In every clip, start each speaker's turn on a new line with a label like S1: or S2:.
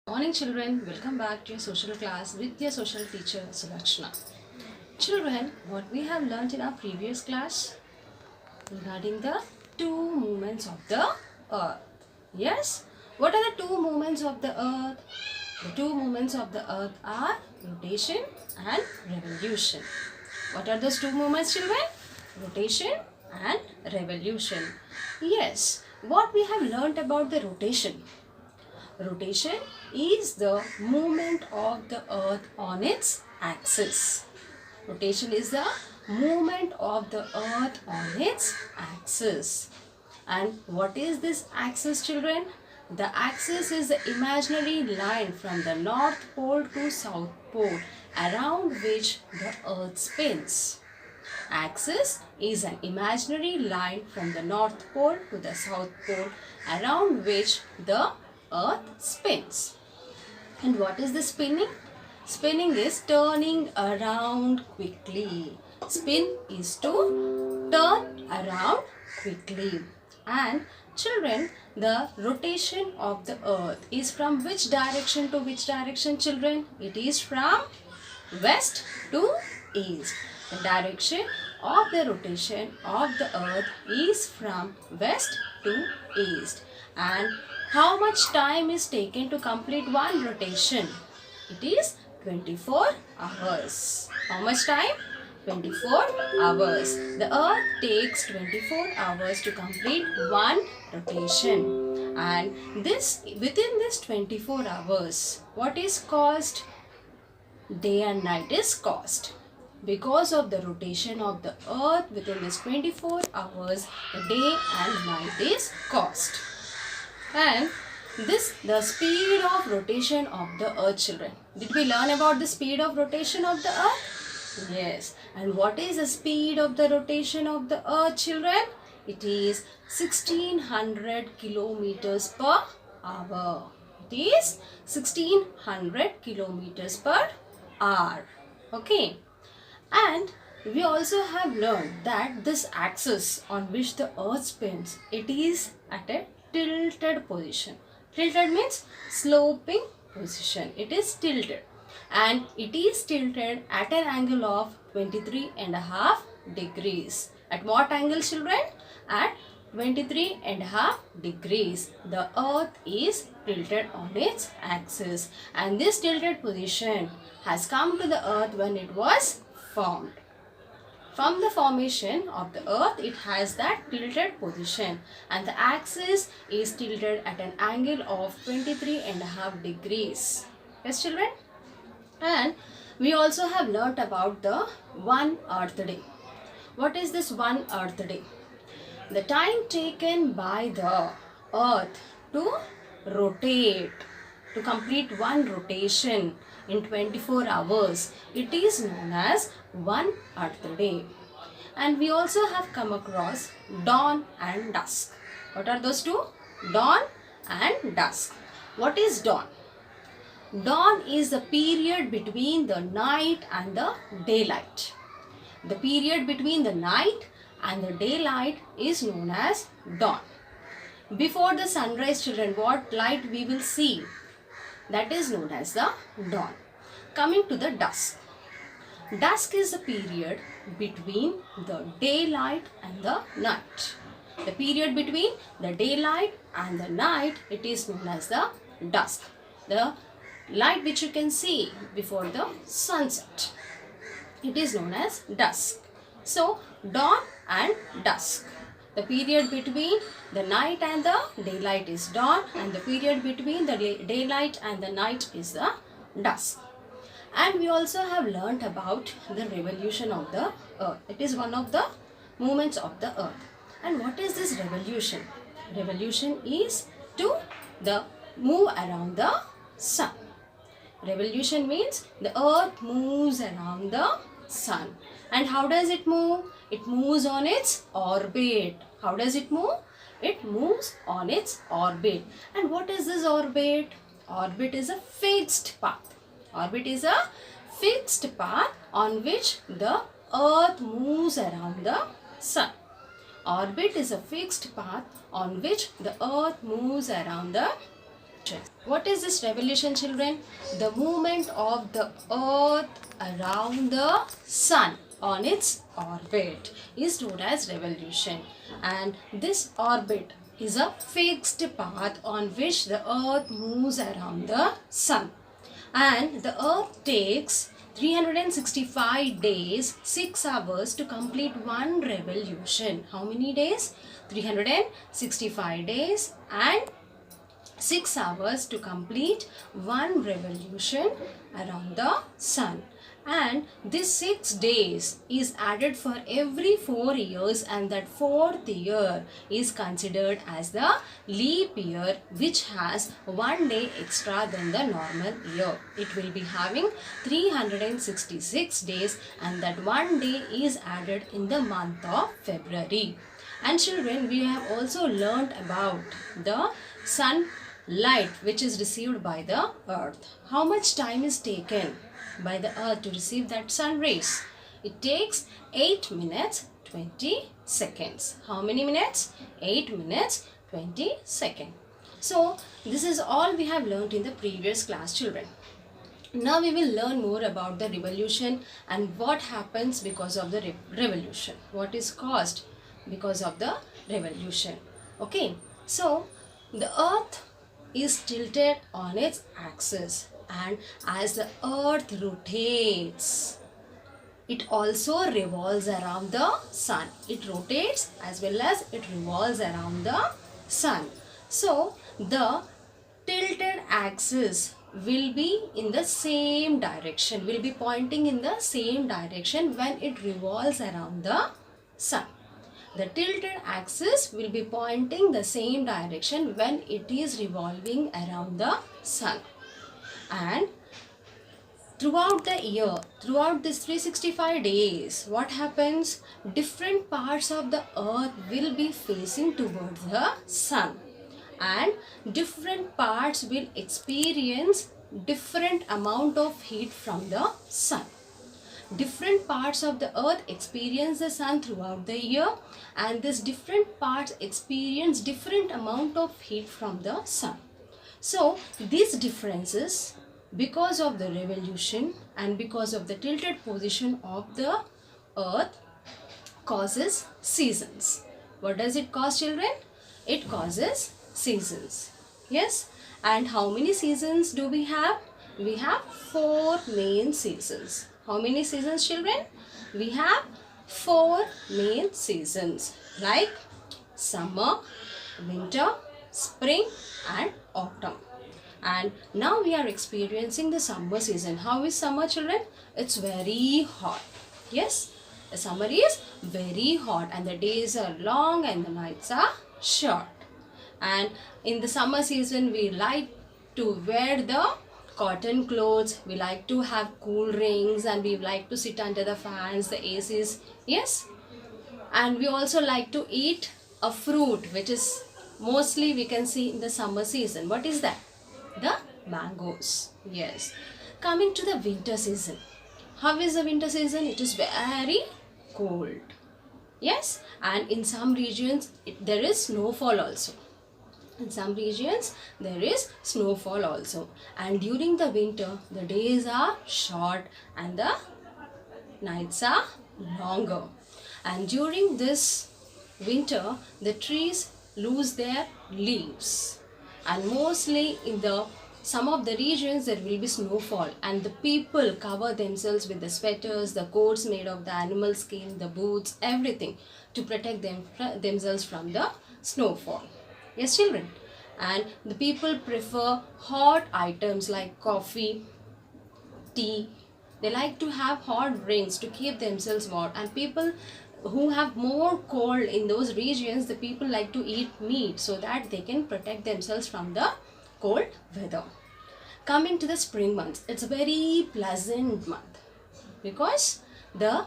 S1: Morning children, welcome back to your social class with your social teacher Sulakshana. Children, what we have learnt in our previous class regarding the two movements of the earth. Yes? What are the two movements of the earth? The two movements of the earth are rotation and revolution. What are those two movements, children? Rotation and revolution. Yes, what we have learnt about the rotation? Rotation is the movement of the earth on its axis. Rotation is the movement of the earth on its axis. And what is this axis, children? The axis is the imaginary line from the north pole to south pole around which the earth spins. Axis is an imaginary line from the north pole to the south pole around which the earth spins. And what is the spinning? Spinning is turning around quickly. Spin is to turn around quickly. And children, the rotation of the earth is from which direction to which direction, children? It is from west to east. The direction of the rotation of the earth is from west to east. And how much time is taken to complete one rotation? It is 24 hours. How much time? 24 hours. The earth takes 24 hours to complete one rotation. And within this 24 hours, what is caused? Day and night is caused. Because of the rotation of the earth within this 24 hours, the day and night is caused. And the speed of rotation of the earth, children. Did we learn about the speed of rotation of the earth? Yes. And what is the speed of the rotation of the earth, children? It is 1600 kilometers per hour. It is 1600 kilometers per hour. Okay. And we also have learned that this axis on which the earth spins, it is at a tilted position. Tilted means sloping position. It is tilted. And it is tilted at an angle of 23.5 degrees. At what angle, children? At 23.5 degrees. The earth is tilted on its axis. And this tilted position has come to the earth when it was formed. From the formation of the earth, it has that tilted position and the axis is tilted at an angle of 23.5 degrees. Yes, children? And we also have learnt about the one earth day. What is this one earth day? The time taken by the earth to rotate, to complete one rotation in 24 hours. It is known as one earth day. And we also have come across dawn and dusk. What are those two? Dawn and dusk. What is dawn? Dawn is the period between the night and the daylight. The period between the night and the daylight is known as dawn. Before the sunrise, children, what light we will see? That is known as the dawn. Coming to the dusk. Dusk is the period between the daylight and the night. The period between the daylight and the night, it is known as the dusk. The light which you can see before the sunset. It is known as dusk. So, dawn and dusk. The period between the night and the daylight is dawn, and the period between the daylight and the night is the dusk. And we also have learnt about the revolution of the earth. It is one of the movements of the earth. And what is this revolution? Revolution is to the move around the sun. Revolution means the earth moves around the sun. And how does it move? It moves on its orbit. How does it move? It moves on its orbit. And what is this orbit? Orbit is a fixed path. Orbit is a fixed path on which the earth moves around the sun. Orbit is a fixed path on which the earth moves around the What is this revolution, children? The movement of the earth around the sun on its orbit is known as revolution. And this orbit is a fixed path on which the earth moves around the sun. And the earth takes 365 days, 6 hours to complete one revolution. How many days? 365 days and 6 hours to complete one revolution around the sun. And this 6 days is added for every 4 years, and that 4th year is considered as the leap year, which has 1 day extra than the normal year. It will be having 366 days, and that 1 day is added in the month of February. And children, we have also learnt about the sunlight which is received by the earth. How much time is taken by the earth to receive that sun rays? It takes 8 minutes 20 seconds. How many minutes? 8 minutes 20 seconds. So this is all we have learnt in the previous class, children. Now we will learn more about the revolution and what happens because of the revolution. What is caused because of the revolution. Okay, so the earth is tilted on its axis, and as the earth rotates, it also revolves around the sun. It rotates as well as it revolves around the sun. So the tilted axis will be in the same direction, will be pointing in the same direction when it revolves around the sun. The tilted axis will be pointing the same direction when it is revolving around the sun. And throughout the year, throughout this 365 days, what happens? Different parts of the earth will be facing towards the sun, and different parts will experience different amount of heat from the sun. Different parts of the earth experience the sun throughout the year, and these different parts experience different amount of heat from the sun. So these differences, because of the revolution and because of the tilted position of the earth, causes seasons. What does it cause, children? It causes seasons. Yes. And how many seasons do we have? We have 4 main seasons. How many seasons, children? We have 4 main seasons, like summer, winter, spring and autumn. And now we are experiencing the summer season. How is summer, children? It's very hot. Yes, the summer is very hot, and the days are long and the nights are short. And in the summer season, we like to wear the cotton clothes, we like to have cool drinks, and we like to sit under the fans, the ACs. Yes, and we also like to eat a fruit which is mostly we can see in the summer season. What is that? The mangoes. Yes. Coming to the winter season. How is the winter season? It is very cold. Yes, and in some regions there is snowfall also. In some regions there is snowfall also, and during the winter the days are short and the nights are longer. And during this winter the trees lose their leaves, and mostly in the some of the regions there will be snowfall, and the people cover themselves with the sweaters, the coats made of the animal skin, the boots, everything to protect themselves from the snowfall. Yes, children. And the people prefer hot items like coffee, tea. They like to have hot drinks to keep themselves warm. And people who have more cold in those regions, the people like to eat meat so that they can protect themselves from the cold weather. Coming to the spring months, it's a very pleasant month because the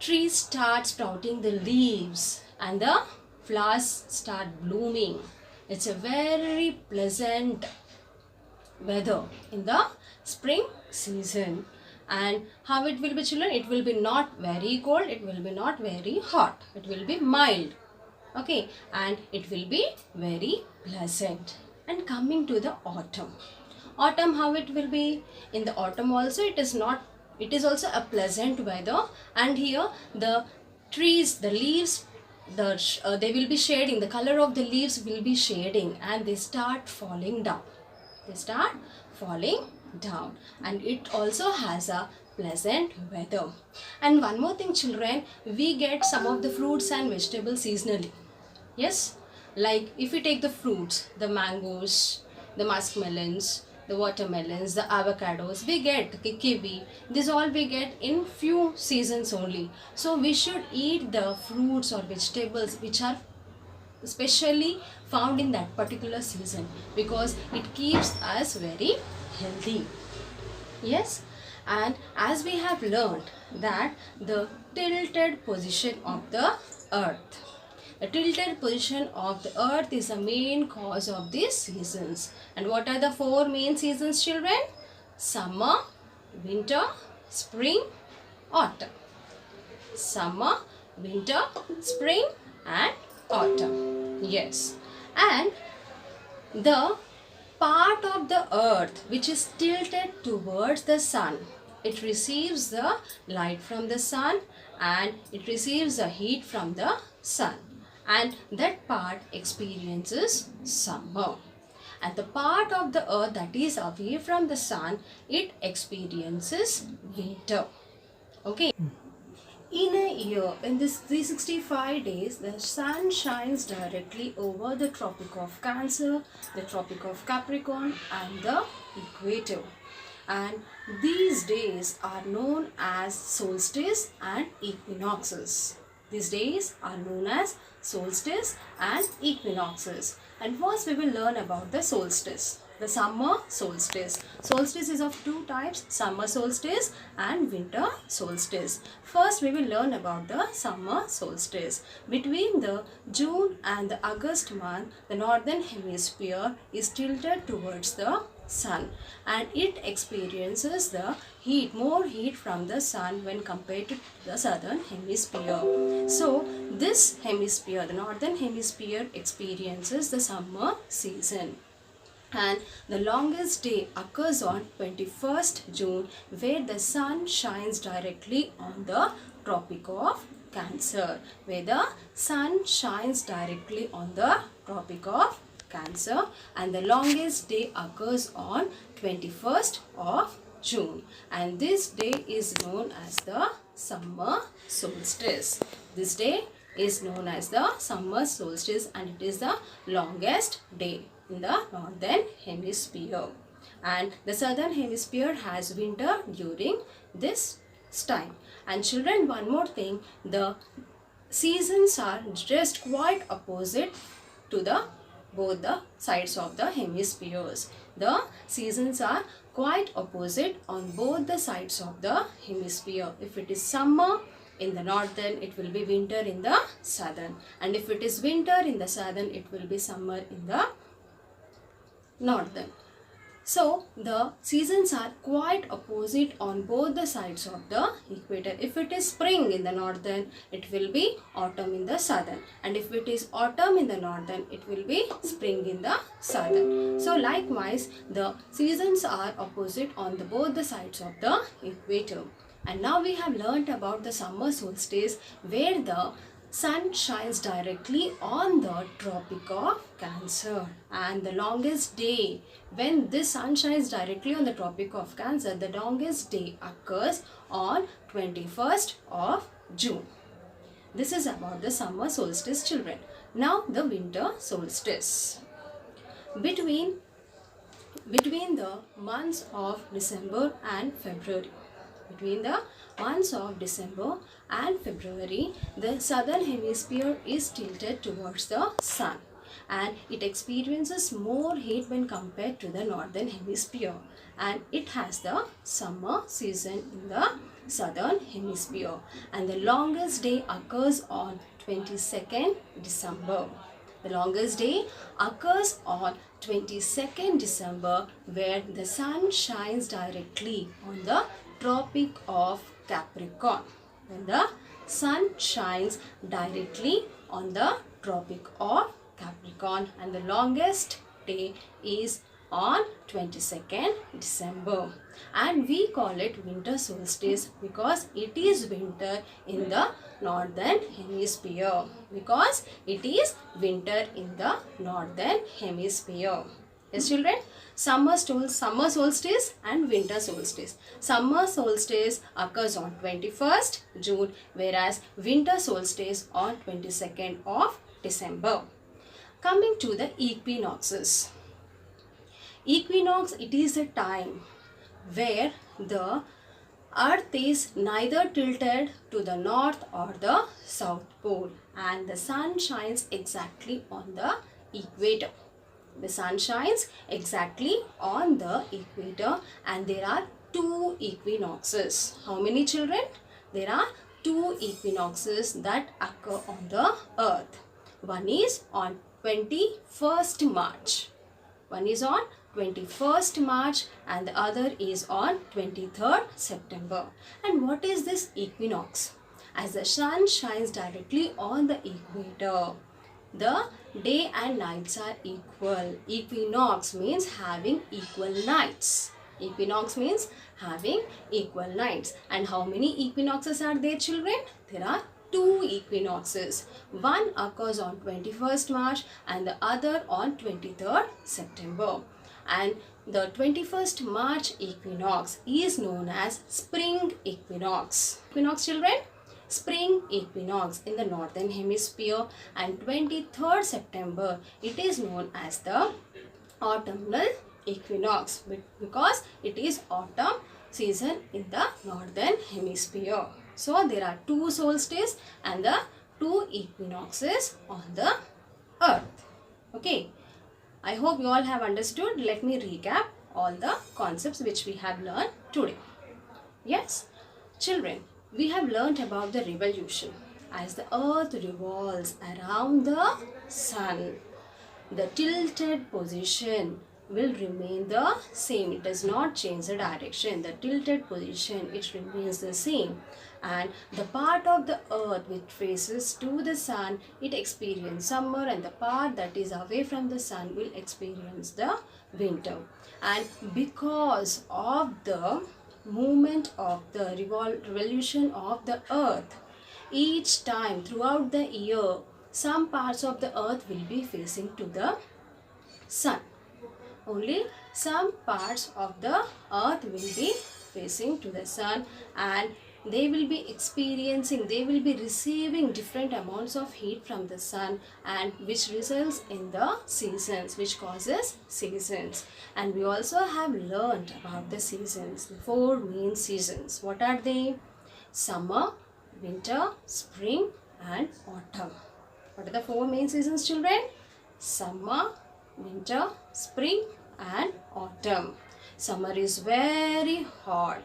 S1: trees start sprouting the leaves and the flowers start blooming. It's a very pleasant weather in the spring season. And how it will be, children? It will be not very cold, it will be not very hot, it will be mild. Okay, and it will be very pleasant. And coming to the autumn. Autumn, how it will be? In the autumn also it is also a pleasant weather, and here the trees, the leaves, they will be shading, the color of the leaves will be shading, and they start falling down. They start falling down, and it also has a pleasant weather. And one more thing, children, we get some of the fruits and vegetables seasonally. Yes, like if we take the fruits, the mangoes, the muskmelons, the watermelons, the avocados, we get the kiwi. This all we get in few seasons only. So we should eat the fruits or vegetables which are especially found in that particular season, because it keeps us very healthy. Yes, and as we have learned that the tilted position of the earth. The tilted position of the earth is the main cause of these seasons. And what are the four main seasons, children? Summer, winter, spring, autumn. Summer, winter, spring and autumn. Yes. And the part of the earth which is tilted towards the sun, it receives the light from the sun and it receives the heat from the sun, and that part experiences summer. And the part of the earth that is away from the sun, it experiences winter. Okay. In a year, in this 365 days, the sun shines directly over the Tropic of Cancer, the Tropic of Capricorn and the equator. And these days are known as solstice and equinoxes. These days are known as solstice and equinoxes. And first we will learn about the solstice. The summer solstice. Solstice is of two types, summer solstice and winter solstice. First we will learn about the summer solstice. Between the June and the August month, the northern hemisphere is tilted towards the sun and it experiences the heat, more heat from the sun when compared to the southern hemisphere. So this hemisphere, the northern hemisphere, experiences the summer season. And the longest day occurs on 21st June, where the sun shines directly on the Tropic of Cancer. Where the sun shines directly on the Tropic of Cancer, and the longest day occurs on 21st of June. And this day is known as the summer solstice. This day is known as the summer solstice, and it is the longest day in the northern hemisphere. And the southern hemisphere has winter during this time. And children, one more thing, the seasons are just quite opposite to the both the sides of the hemispheres. The seasons are quite opposite on both the sides of the hemisphere. If it is summer in the northern, it will be winter in the southern, and if it is winter in the southern, it will be summer in the northern. So the seasons are quite opposite on both the sides of the equator. If it is spring in the northern, it will be autumn in the southern, and if it is autumn in the northern, it will be spring in the southern. So likewise, the seasons are opposite on both the sides of the equator. And now we have learnt about the summer solstice, where the sun shines directly on the Tropic of Cancer, and the longest day, when this sun shines directly on the Tropic of Cancer, the longest day occurs on 21st of June. This is about the summer solstice, children. Now the winter solstice. Between the months of December and February, between the months of December and February, the southern hemisphere is tilted towards the sun, and it experiences more heat when compared to the northern hemisphere, and it has the summer season in the southern hemisphere, and the longest day occurs on 22nd December. The longest day occurs on 22nd December, where the sun shines directly on the Tropic of Capricorn. When the sun shines directly on the Tropic of Capricorn, and the longest day is on 22nd December, and we call it winter solstice because it is winter in the northern hemisphere, because it is winter in the northern hemisphere. Yes children, summer solstice and winter solstice. Summer solstice occurs on 21st June, whereas winter solstice on 22nd of December. Coming to the equinoxes. Equinox, it is a time where the earth is neither tilted to the north or the south pole, and the sun shines exactly on the equator. The sun shines exactly on the equator, and there are two equinoxes. How many children? There are two equinoxes that occur on the earth. One is on 21st March. One is on 21st March and the other is on 23rd September. And what is this equinox? As the sun shines directly on the equator, the day and nights are equal. Equinox means having equal nights. Equinox means having equal nights. And how many equinoxes are there, children? There are two equinoxes. One occurs on 21st March and the other on 23rd September. And the 21st March equinox is known as spring equinox. Equinox, children? Spring equinox in the northern hemisphere, and 23rd September it is known as the autumnal equinox because it is autumn season in the northern hemisphere. So there are two solstices and the two equinoxes on the earth. Okay, I hope you all have understood. Let me recap all the concepts which we have learned today. Yes, children, we have learnt about the revolution. As the earth revolves around the sun, the tilted position will remain the same. It does not change the direction. The tilted position, it remains the same. And the part of the earth which faces to the sun, it experiences summer, and the part that is away from the sun will experience the winter. And because of the movement of the revolution of the earth, each time throughout the year, some parts of the earth will be facing to the sun. Only some parts of the earth will be facing to the sun, and they will be receiving different amounts of heat from the sun, and which results in the seasons, which causes seasons. And we also have learned about the seasons, the four main seasons. What are they? Summer, winter, spring and autumn. What are the four main seasons, children? Summer, winter, spring and autumn. Summer is very hot.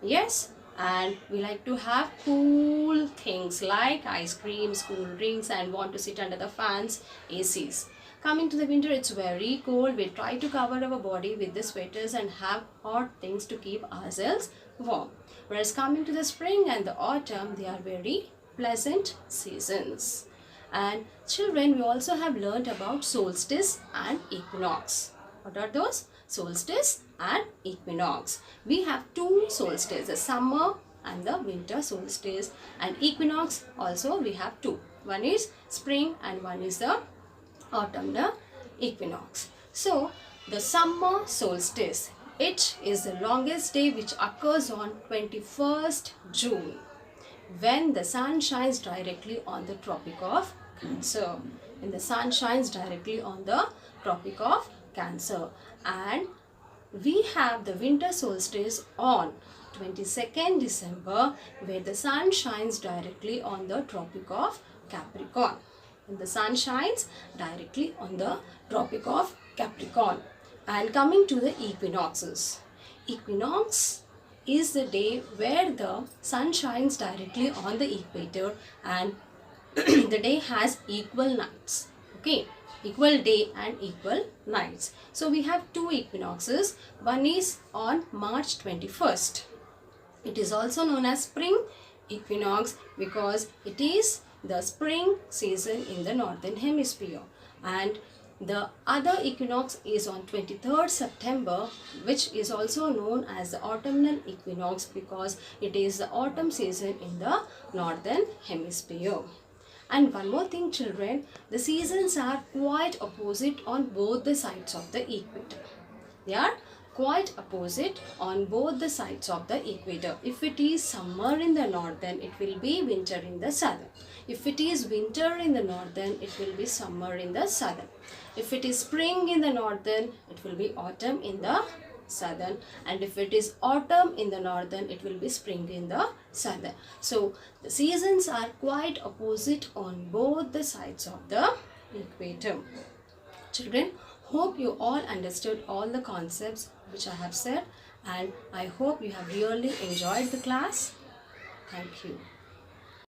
S1: Yes, and we like to have cool things like ice creams, cool drinks, and want to sit under the fans, ACs. Coming to the winter, it's very cold. We try to cover our body with the sweaters and have hot things to keep ourselves warm. Whereas coming to the spring and the autumn, they are very pleasant seasons. And children, we also have learnt about solstice and equinox. What are those? Solstice and equinox. We have two solstices, the summer and the winter solstice, and equinox also we have two. One is spring and one is the autumnal equinox. So the summer solstice, it is the longest day which occurs on 21st June when the sun shines directly on the Tropic of Cancer. When the sun shines directly on the Tropic of Cancer. And we have the winter solstice on 22nd December where the sun shines directly on the Tropic of Capricorn. When the sun shines directly on the Tropic of Capricorn. And coming to the equinoxes. Equinox is the day where the sun shines directly on the equator and the day has equal nights. Okay, equal day and equal nights. So we have two equinoxes. One is on March 21st. It is also known as spring equinox because it is the spring season in the northern hemisphere. And The other equinox is on 23rd September, which is also known as the autumnal equinox because it is the autumn season in the northern hemisphere. And one more thing, children, the seasons are quite opposite on both the sides of the equator. They are quite opposite on both the sides of the equator. If it is summer in the northern, it will be winter in the southern. If it is winter in the northern, it will be summer in the southern. If it is spring in the northern, it will be autumn in the southern, and if it is autumn in the northern, it will be spring in the southern. So the seasons are quite opposite on both the sides of the equator. Children, hope you all understood all the concepts which I have said, and I hope you have really enjoyed the class. Thank you.